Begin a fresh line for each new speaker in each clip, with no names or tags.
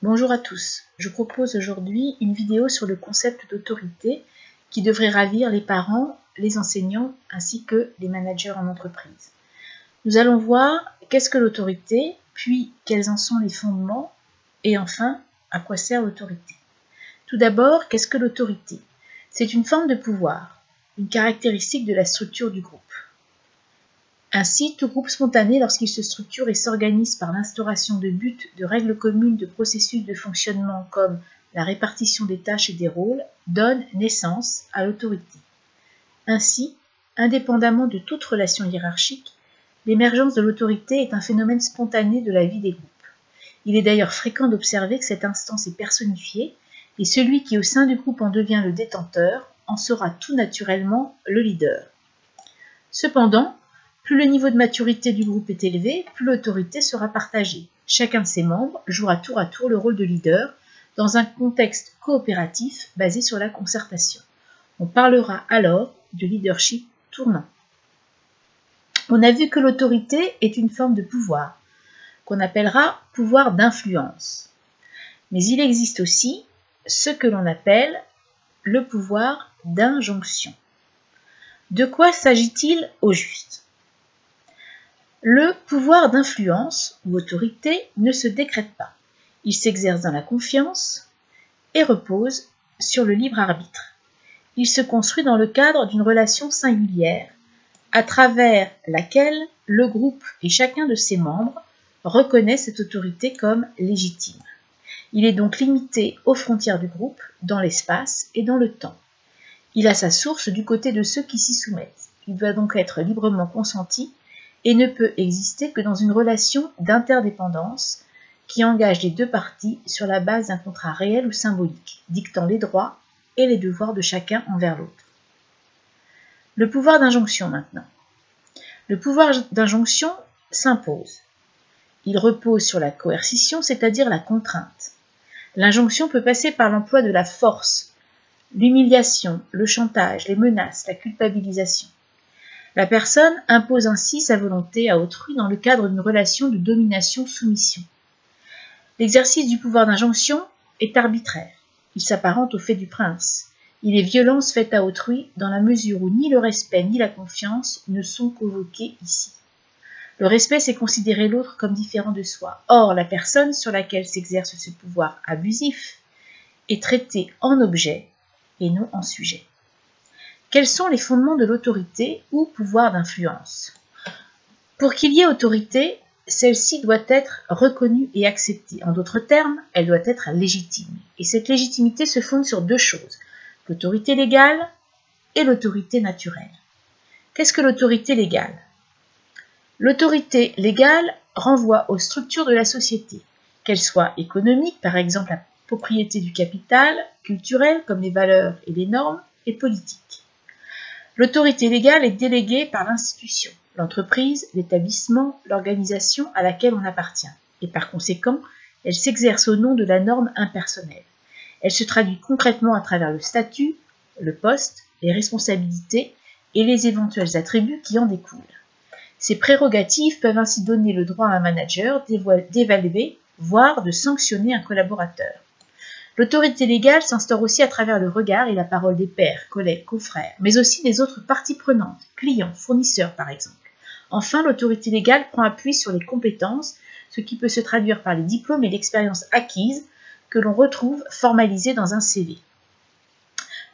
Bonjour à tous, je propose aujourd'hui une vidéo sur le concept d'autorité qui devrait ravir les parents, les enseignants ainsi que les managers en entreprise. Nous allons voir qu'est-ce que l'autorité, puis quels en sont les fondements et enfin à quoi sert l'autorité. Tout d'abord, qu'est-ce que l'autorité? C'est une forme de pouvoir, une caractéristique de la structure du groupe. Ainsi, tout groupe spontané, lorsqu'il se structure et s'organise par l'instauration de buts, de règles communes, de processus de fonctionnement comme la répartition des tâches et des rôles, donne naissance à l'autorité. Ainsi, indépendamment de toute relation hiérarchique, l'émergence de l'autorité est un phénomène spontané de la vie des groupes. Il est d'ailleurs fréquent d'observer que cette instance est personnifiée et celui qui au sein du groupe en devient le détenteur en sera tout naturellement le leader. Cependant, plus le niveau de maturité du groupe est élevé, plus l'autorité sera partagée. Chacun de ses membres jouera tour à tour le rôle de leader dans un contexte coopératif basé sur la concertation. On parlera alors de leadership tournant. On a vu que l'autorité est une forme de pouvoir, qu'on appellera pouvoir d'influence. Mais il existe aussi ce que l'on appelle le pouvoir d'injonction. De quoi s'agit-il au juste ? Le pouvoir d'influence ou autorité ne se décrète pas. Il s'exerce dans la confiance et repose sur le libre arbitre. Il se construit dans le cadre d'une relation singulière à travers laquelle le groupe et chacun de ses membres reconnaît cette autorité comme légitime. Il est donc limité aux frontières du groupe, dans l'espace et dans le temps. Il a sa source du côté de ceux qui s'y soumettent. Il doit donc être librement consenti et ne peut exister que dans une relation d'interdépendance qui engage les deux parties sur la base d'un contrat réel ou symbolique, dictant les droits et les devoirs de chacun envers l'autre. Le pouvoir d'injonction maintenant. Le pouvoir d'injonction s'impose. Il repose sur la coercition, c'est-à-dire la contrainte. L'injonction peut passer par l'emploi de la force, l'humiliation, le chantage, les menaces, la culpabilisation. La personne impose ainsi sa volonté à autrui dans le cadre d'une relation de domination-soumission. L'exercice du pouvoir d'injonction est arbitraire. Il s'apparente au fait du prince. Il est violence faite à autrui dans la mesure où ni le respect ni la confiance ne sont convoqués ici. Le respect, c'est considérer l'autre comme différent de soi. Or, la personne sur laquelle s'exerce ce pouvoir abusif est traitée en objet et non en sujet. Quels sont les fondements de l'autorité ou pouvoir d'influence? Pour qu'il y ait autorité, celle-ci doit être reconnue et acceptée. En d'autres termes, elle doit être légitime. Et cette légitimité se fonde sur deux choses, l'autorité légale et l'autorité naturelle. Qu'est-ce que l'autorité légale? L'autorité légale renvoie aux structures de la société, qu'elles soient économiques, par exemple la propriété du capital, culturelle, comme les valeurs et les normes, et politiques. L'autorité légale est déléguée par l'institution, l'entreprise, l'établissement, l'organisation à laquelle on appartient, et par conséquent, elle s'exerce au nom de la norme impersonnelle. Elle se traduit concrètement à travers le statut, le poste, les responsabilités et les éventuels attributs qui en découlent. Ces prérogatives peuvent ainsi donner le droit à un manager d'évaluer, voire de sanctionner un collaborateur. L'autorité légale s'instaure aussi à travers le regard et la parole des pairs, collègues, confrères, mais aussi des autres parties prenantes, clients, fournisseurs par exemple. Enfin, l'autorité légale prend appui sur les compétences, ce qui peut se traduire par les diplômes et l'expérience acquise que l'on retrouve formalisés dans un CV.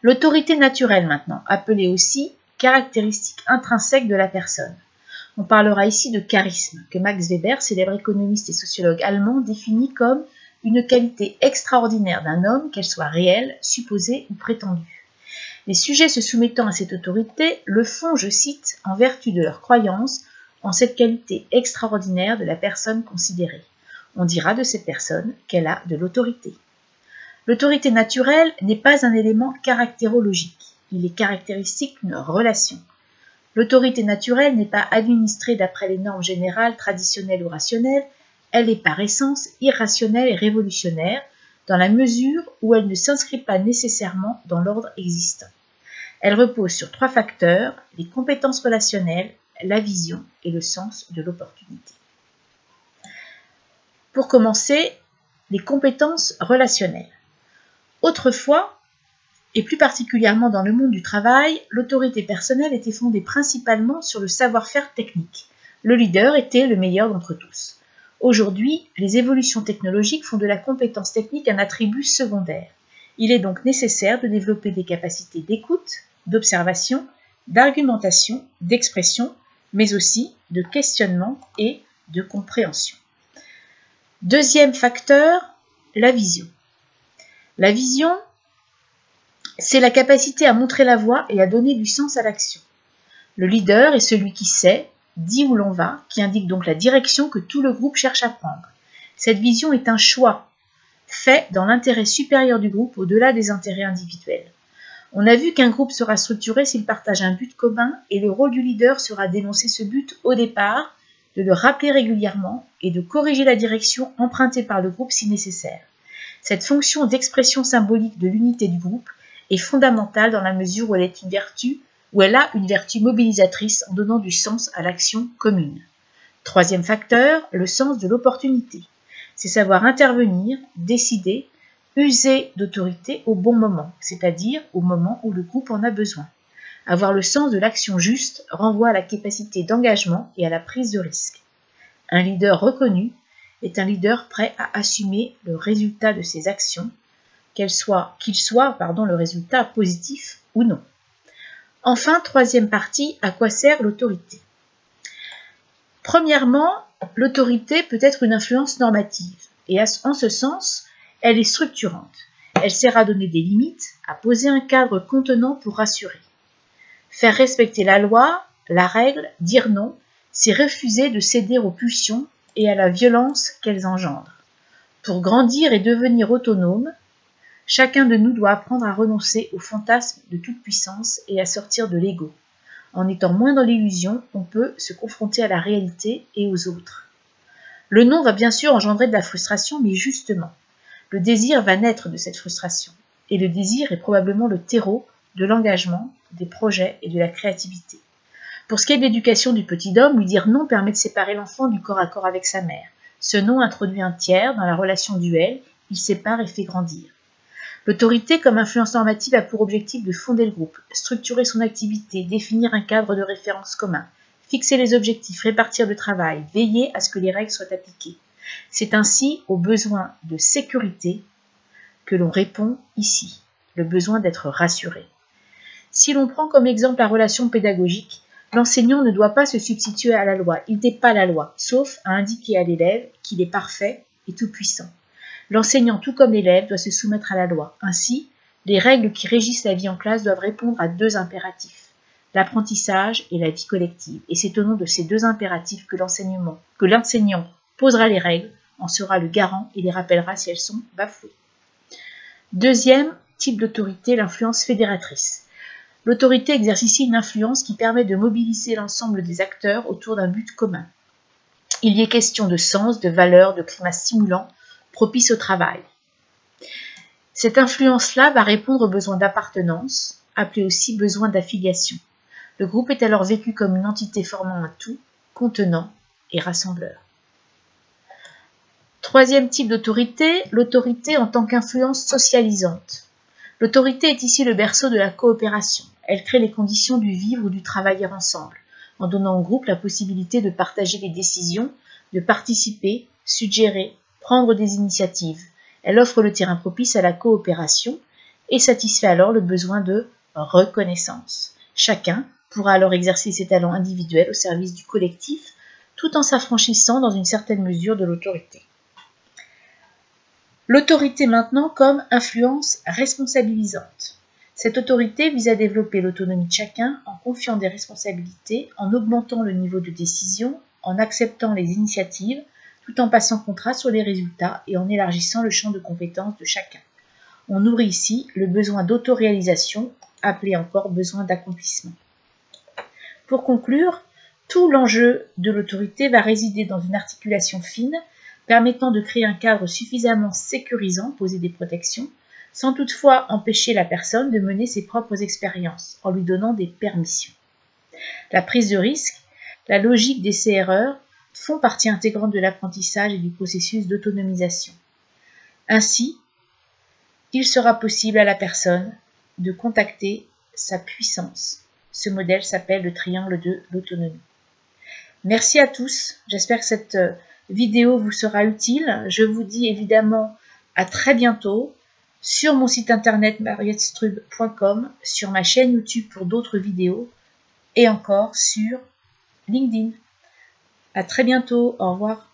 L'autorité naturelle maintenant, appelée aussi caractéristique intrinsèque de la personne. On parlera ici de charisme, que Max Weber, célèbre économiste et sociologue allemand, définit comme une qualité extraordinaire d'un homme, qu'elle soit réelle, supposée ou prétendue. Les sujets se soumettant à cette autorité le font, je cite, en vertu de leur croyance en cette qualité extraordinaire de la personne considérée. On dira de cette personne qu'elle a de l'autorité. L'autorité naturelle n'est pas un élément caractérologique, il est caractéristique d'une relation. L'autorité naturelle n'est pas administrée d'après les normes générales, traditionnelles ou rationnelles, elle est par essence irrationnelle et révolutionnaire, dans la mesure où elle ne s'inscrit pas nécessairement dans l'ordre existant. Elle repose sur trois facteurs, les compétences relationnelles, la vision et le sens de l'opportunité. Pour commencer, les compétences relationnelles. Autrefois, et plus particulièrement dans le monde du travail, l'autorité personnelle était fondée principalement sur le savoir-faire technique. Le leader était le meilleur d'entre tous. Aujourd'hui, les évolutions technologiques font de la compétence technique un attribut secondaire. Il est donc nécessaire de développer des capacités d'écoute, d'observation, d'argumentation, d'expression, mais aussi de questionnement et de compréhension. Deuxième facteur, la vision. La vision, c'est la capacité à montrer la voie et à donner du sens à l'action. Le leader est celui qui sait, dit où l'on va, qui indique donc la direction que tout le groupe cherche à prendre. Cette vision est un choix fait dans l'intérêt supérieur du groupe au-delà des intérêts individuels. On a vu qu'un groupe sera structuré s'il partage un but commun et le rôle du leader sera d'énoncer ce but au départ, de le rappeler régulièrement et de corriger la direction empruntée par le groupe si nécessaire. Cette fonction d'expression symbolique de l'unité du groupe est fondamentale dans la mesure où elle a une vertu mobilisatrice en donnant du sens à l'action commune. Troisième facteur, le sens de l'opportunité. C'est savoir intervenir, décider, user d'autorité au bon moment, c'est-à-dire au moment où le groupe en a besoin. Avoir le sens de l'action juste renvoie à la capacité d'engagement et à la prise de risque. Un leader reconnu est un leader prêt à assumer le résultat de ses actions, qu'il soit le résultat positif ou non. Enfin, troisième partie, à quoi sert l'autorité ? Premièrement, l'autorité peut être une influence normative, et en ce sens, elle est structurante. Elle sert à donner des limites, à poser un cadre contenant pour rassurer. Faire respecter la loi, la règle, dire non, c'est refuser de céder aux pulsions et à la violence qu'elles engendrent. Pour grandir et devenir autonome, chacun de nous doit apprendre à renoncer au fantasme de toute puissance et à sortir de l'ego. En étant moins dans l'illusion, on peut se confronter à la réalité et aux autres. Le non va bien sûr engendrer de la frustration, mais justement, le désir va naître de cette frustration. Et le désir est probablement le terreau de l'engagement, des projets et de la créativité. Pour ce qui est de l'éducation du petit homme, lui dire non permet de séparer l'enfant du corps à corps avec sa mère. Ce non introduit un tiers dans la relation duel, il sépare et fait grandir. L'autorité comme influence normative a pour objectif de fonder le groupe, structurer son activité, définir un cadre de référence commun, fixer les objectifs, répartir le travail, veiller à ce que les règles soient appliquées. C'est ainsi au besoin de sécurité que l'on répond ici, le besoin d'être rassuré. Si l'on prend comme exemple la relation pédagogique, l'enseignant ne doit pas se substituer à la loi, il n'est pas la loi, sauf à indiquer à l'élève qu'il est parfait et tout-puissant. L'enseignant, tout comme l'élève, doit se soumettre à la loi. Ainsi, les règles qui régissent la vie en classe doivent répondre à deux impératifs, l'apprentissage et la vie collective. Et c'est au nom de ces deux impératifs que l'enseignant posera les règles, en sera le garant et les rappellera si elles sont bafouées. Deuxième type d'autorité, l'influence fédératrice. L'autorité exerce ici une influence qui permet de mobiliser l'ensemble des acteurs autour d'un but commun. Il y est question de sens, de valeurs, de climat stimulant, propice au travail. Cette influence-là va répondre aux besoins d'appartenance, appelés aussi besoins d'affiliation. Le groupe est alors vécu comme une entité formant un tout, contenant et rassembleur. Troisième type d'autorité, l'autorité en tant qu'influence socialisante. L'autorité est ici le berceau de la coopération. Elle crée les conditions du vivre ou du travailler ensemble, en donnant au groupe la possibilité de partager les décisions, de participer, suggérer, prendre des initiatives. Elle offre le terrain propice à la coopération et satisfait alors le besoin de reconnaissance. Chacun pourra alors exercer ses talents individuels au service du collectif, tout en s'affranchissant dans une certaine mesure de l'autorité. L'autorité maintenant comme influence responsabilisante. Cette autorité vise à développer l'autonomie de chacun en confiant des responsabilités, en augmentant le niveau de décision, en acceptant les initiatives, tout en passant contrat sur les résultats et en élargissant le champ de compétences de chacun. On nourrit ici le besoin d'autoréalisation, appelé encore besoin d'accomplissement. Pour conclure, tout l'enjeu de l'autorité va résider dans une articulation fine, permettant de créer un cadre suffisamment sécurisant, poser des protections, sans toutefois empêcher la personne de mener ses propres expériences, en lui donnant des permissions. La prise de risque, la logique d'essai-erreur font partie intégrante de l'apprentissage et du processus d'autonomisation. Ainsi, il sera possible à la personne de contacter sa puissance. Ce modèle s'appelle le triangle de l'autonomie. Merci à tous. J'espère que cette vidéo vous sera utile. Je vous dis évidemment à très bientôt sur mon site internet mariettestrub.com, sur ma chaîne YouTube pour d'autres vidéos et encore sur LinkedIn. À très bientôt. Au revoir.